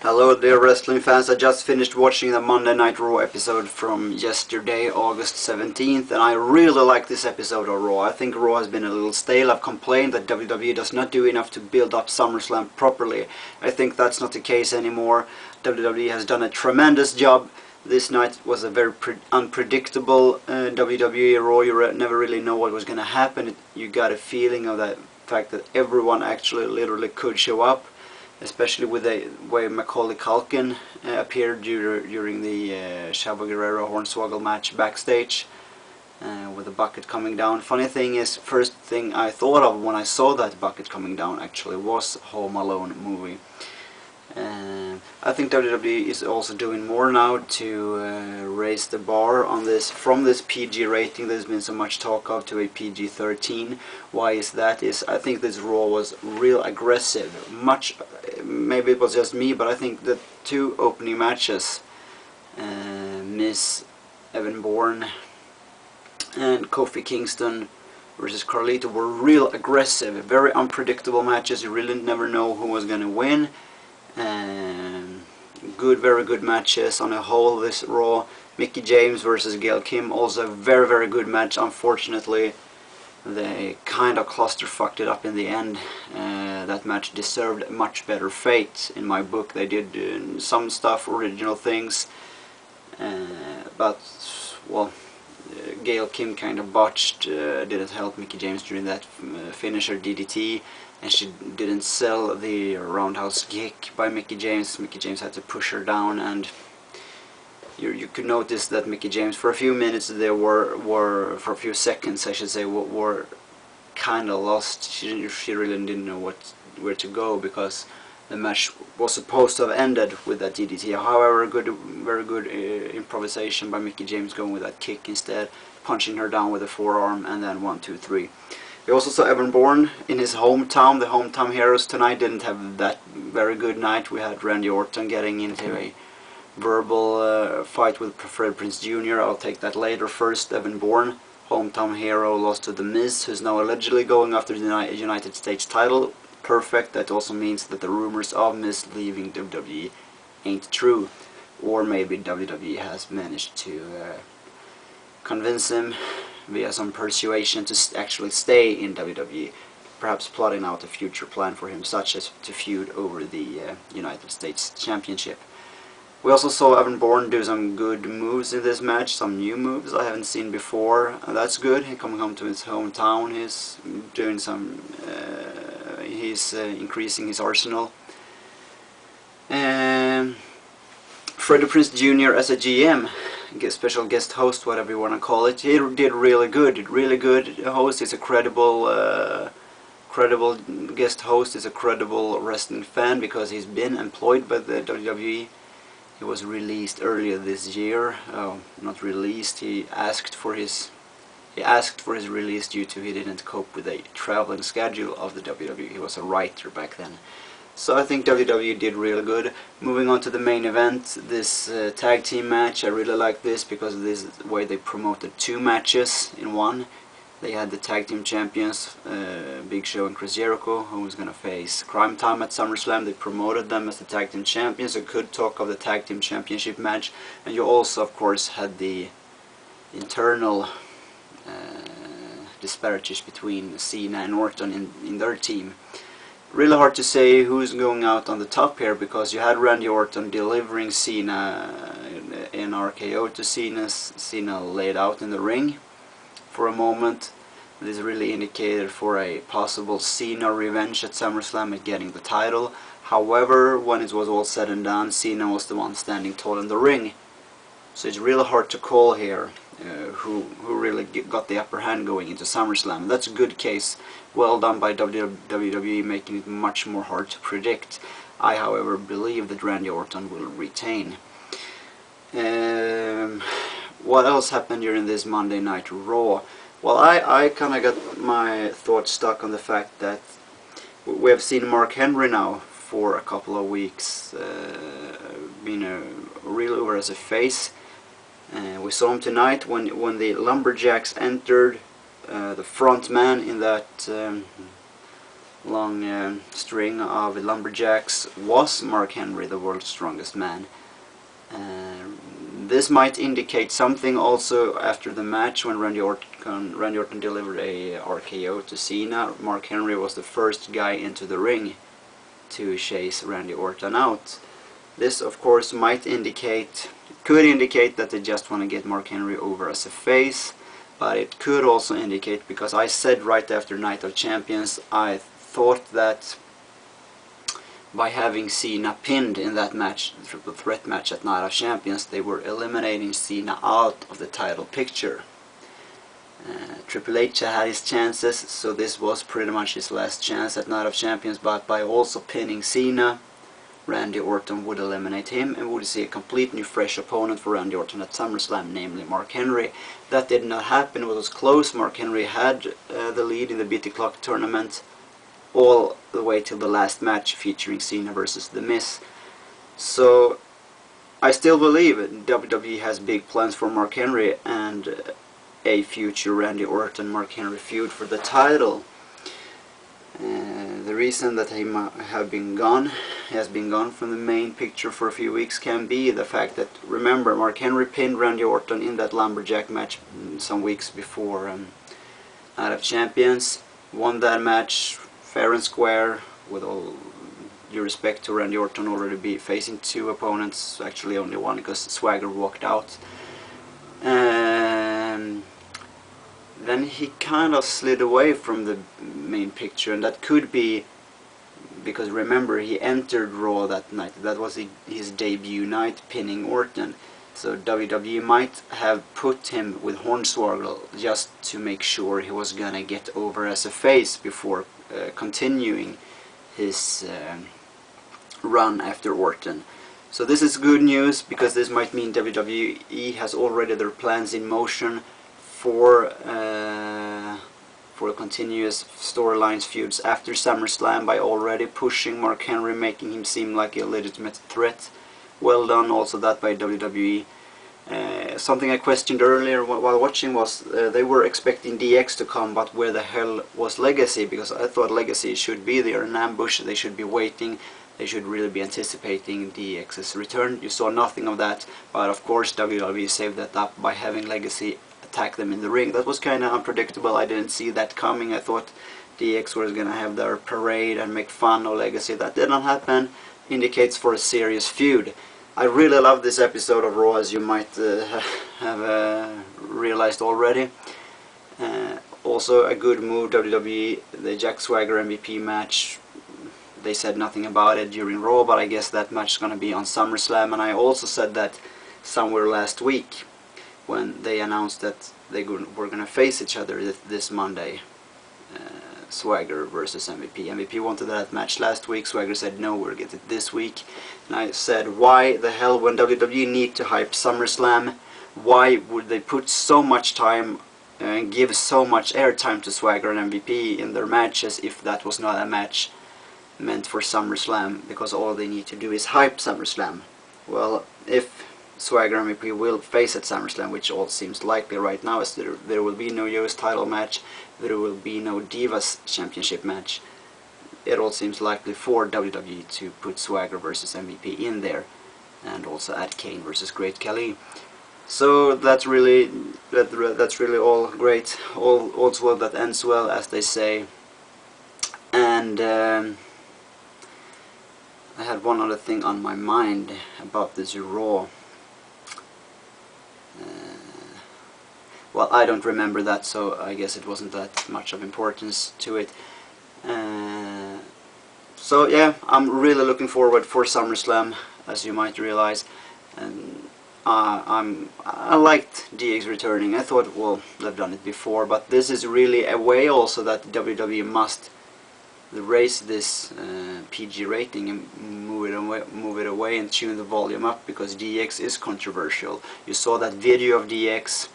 Hello dear wrestling fans, I just finished watching the Monday Night Raw episode from yesterday, August 17th, and I really like this episode of Raw. I think Raw has been a little stale. I've complained that WWE does not do enough to build up SummerSlam properly. I think that's not the case anymore. WWE has done a tremendous job. This night was a very unpredictable WWE Raw. You never really know what was going to happen. You got a feeling of that fact that everyone actually literally could show up. Especially with the way Macaulay Culkin appeared during the Chavo Guerrero Hornswoggle match backstage with the bucket coming down. Funny thing is, first thing I thought of when I saw that bucket coming down actually was Home Alone movie. I think WWE is also doing more now to raise the bar on this, from this PG rating there's been so much talk of, to a PG-13. Why is that? I think this Raw was real aggressive. Maybe it was just me, but I think the two opening matches, Miss Evan Bourne and Kofi Kingston versus Carlito, were real aggressive, very unpredictable matches. You really never know who was going to win. Very good matches on a whole. This Raw, Mickie James versus Gail Kim, also a very good match. Unfortunately, they kind of clusterfucked it up in the end. That match deserved a much better fate in my book. They did some stuff, original things, but well, Gail Kim kind of botched, didn't help Mickie James during that finisher DDT, and she didn't sell the roundhouse kick by Mickie James. Mickie James had to push her down, and you could notice that Mickie James, for a few minutes there for a few seconds I should say, were kind of lost. She really didn't know where to go, because the match was supposed to have ended with that DDT. However, very good improvisation by Mickie James, going with that kick instead, punching her down with a forearm, and then 1, 2, 3. We also saw Evan Bourne in his hometown. The hometown heroes tonight didn't have that very good night. We had Randy Orton getting into a verbal fight with Freddie Prinze Jr. I'll take that later. First, Evan Bourne, hometown hero, lost to The Miz, who's now allegedly going after the United States title. Perfect. That also means that the rumors of Miz leaving WWE ain't true. Or maybe WWE has managed to convince him via some persuasion to actually stay in WWE, perhaps plotting out a future plan for him, such as to feud over the United States Championship. We also saw Evan Bourne do some good moves in this match, some new moves I haven't seen before, and that's good. He's coming home to his hometown, he's doing some, he's increasing his arsenal. Freddie Prinze Jr. as a GM, special guest host, whatever you want to call it, he did really good host. He's a credible guest host. He's a credible wrestling fan, because he's been employed by the WWE. He was released earlier this year. Not released. He asked for his release due to he didn't cope with a traveling schedule of the WWE. He was a writer back then. So I think WWE did really good. Moving on to the main event, this tag team match. I really like this because of this way they promoted two matches in one. They had the tag team champions, Big Show and Chris Jericho, who was going to face Crime Time at SummerSlam. They promoted them as the tag team champions. So could talk of the tag team championship match. And you also, of course, had the internal disparities between Cena and Orton in their team. Really hard to say who's going out on the top here, because you had Randy Orton delivering Cena in RKO to Cena. Cena laid out in the ring for a moment. This really indicated for a possible Cena revenge at SummerSlam at getting the title. However, when it was all said and done, Cena was the one standing tall in the ring. So it's really hard to call here who really got the upper hand going into SummerSlam. That's a good case, well done by WWE, making it much more hard to predict. I, however, believe that Randy Orton will retain. What else happened during this Monday Night Raw? Well, I kind of got my thoughts stuck on the fact that we have seen Mark Henry now for a couple of weeks, being a real over as a face. We saw him tonight when the Lumberjacks entered. The front man in that string of lumberjacks was Mark Henry, the world's strongest man. This might indicate something also after the match when Randy Orton delivered a RKO to Cena. Mark Henry was the first guy into the ring to chase Randy Orton out. This of course could indicate that they just want to get Mark Henry over as a face, but it could also indicate, because I said right after Night of Champions, I thought that by having Cena pinned in that match, the triple threat match at Night of Champions, they were eliminating Cena out of the title picture. Triple H had his chances, so this was pretty much his last chance at Night of Champions, but by also pinning Cena, Randy Orton would eliminate him and would see a complete new fresh opponent for Randy Orton at SummerSlam, namely Mark Henry. That did not happen. It was close. Mark Henry had the lead in the BT Clock tournament all the way till the last match featuring Cena versus The Miz. So I still believe WWE has big plans for Mark Henry and a future Randy Orton-Mark Henry feud for the title. The reason that he has been gone from the main picture for a few weeks can be the fact that, remember, Mark Henry pinned Randy Orton in that lumberjack match some weeks before Night of Champions, won that match fair and square, with all due respect to Randy Orton already be facing two opponents, actually only one because Swagger walked out. Then he kind of slid away from the main picture, and that could be because, remember, he entered Raw that night. That was his debut night, pinning Orton. So WWE might have put him with Hornswoggle just to make sure he was gonna get over as a face before continuing his run after Orton. So this is good news, because this might mean WWE has already their plans in motion for continuous storylines feuds after SummerSlam by already pushing Mark Henry, making him seem like a legitimate threat. Well done also that by WWE. Something I questioned earlier while watching was they were expecting DX to come, but where the hell was Legacy? Because I thought Legacy should be there in ambush, they should be waiting, they should really be anticipating DX's return. You saw nothing of that, but of course WWE saved that up by having Legacy attack them in the ring. That was kind of unpredictable. I didn't see that coming. I thought DX was gonna have their parade and make fun of Legacy. That did not happen. Indicates for a serious feud. I really love this episode of Raw, as you might have realized already. Also a good move, WWE, the Jack Swagger MVP match. They said nothing about it during Raw, but I guess that match is going to be on SummerSlam. And I also said that somewhere last week when they announced that they were going to face each other this Monday. Swagger versus MVP. MVP wanted that match last week. Swagger said no, we'll get it this week. And I said, why the hell, when WWE need to hype SummerSlam, why would they put so much time and give so much airtime to Swagger and MVP in their matches if that was not a match meant for SummerSlam? Because all they need to do is hype SummerSlam. Well, if Swagger and MVP will face at SummerSlam, which all seems likely right now, as there will be no US title match, there will be no Divas Championship match. It all seems likely for WWE to put Swagger versus MVP in there, and also add Kane versus Great Khali. So that's really all great. All's well that ends well, as they say. And I had one other thing on my mind about this Raw. Well, I don't remember that, so I guess it wasn't that much of importance to it. So yeah, I'm really looking forward for SummerSlam, as you might realize. And I liked DX returning. I thought, well, they've done it before, but this is really a way also that WWE must raise this PG rating and move it away and tune the volume up, because DX is controversial. You saw that video of DX,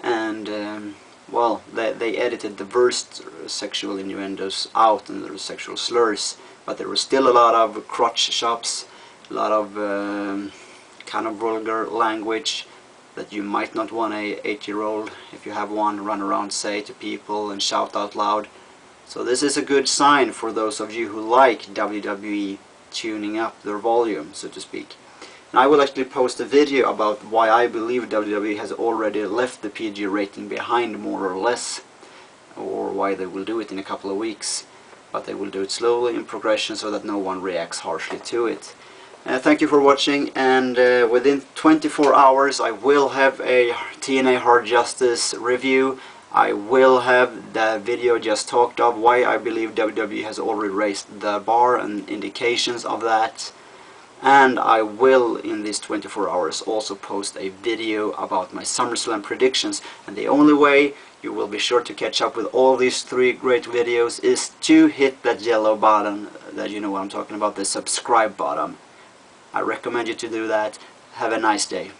and well, they edited the worst sexual innuendos out and the sexual slurs, but there was still a lot of crotch chops, a lot of kind of vulgar language that you might not want a 8-year-old, if you have one, run around say to people and shout out loud. So this is a good sign for those of you who like WWE tuning up their volume, so to speak. And I will actually post a video about why I believe WWE has already left the PG rating behind, more or less, or why they will do it in a couple of weeks. But they will do it slowly in progression so that no one reacts harshly to it. Thank you for watching, and within 24 hours I will have a TNA Hard Justice review. I will have the video just talked of why I believe WWE has already raised the bar and indications of that. And I will, in these 24 hours, also post a video about my SummerSlam predictions. And the only way you will be sure to catch up with all these 3 great videos is to hit that yellow button, that you know what I'm talking about, the subscribe button. I recommend you to do that. Have a nice day.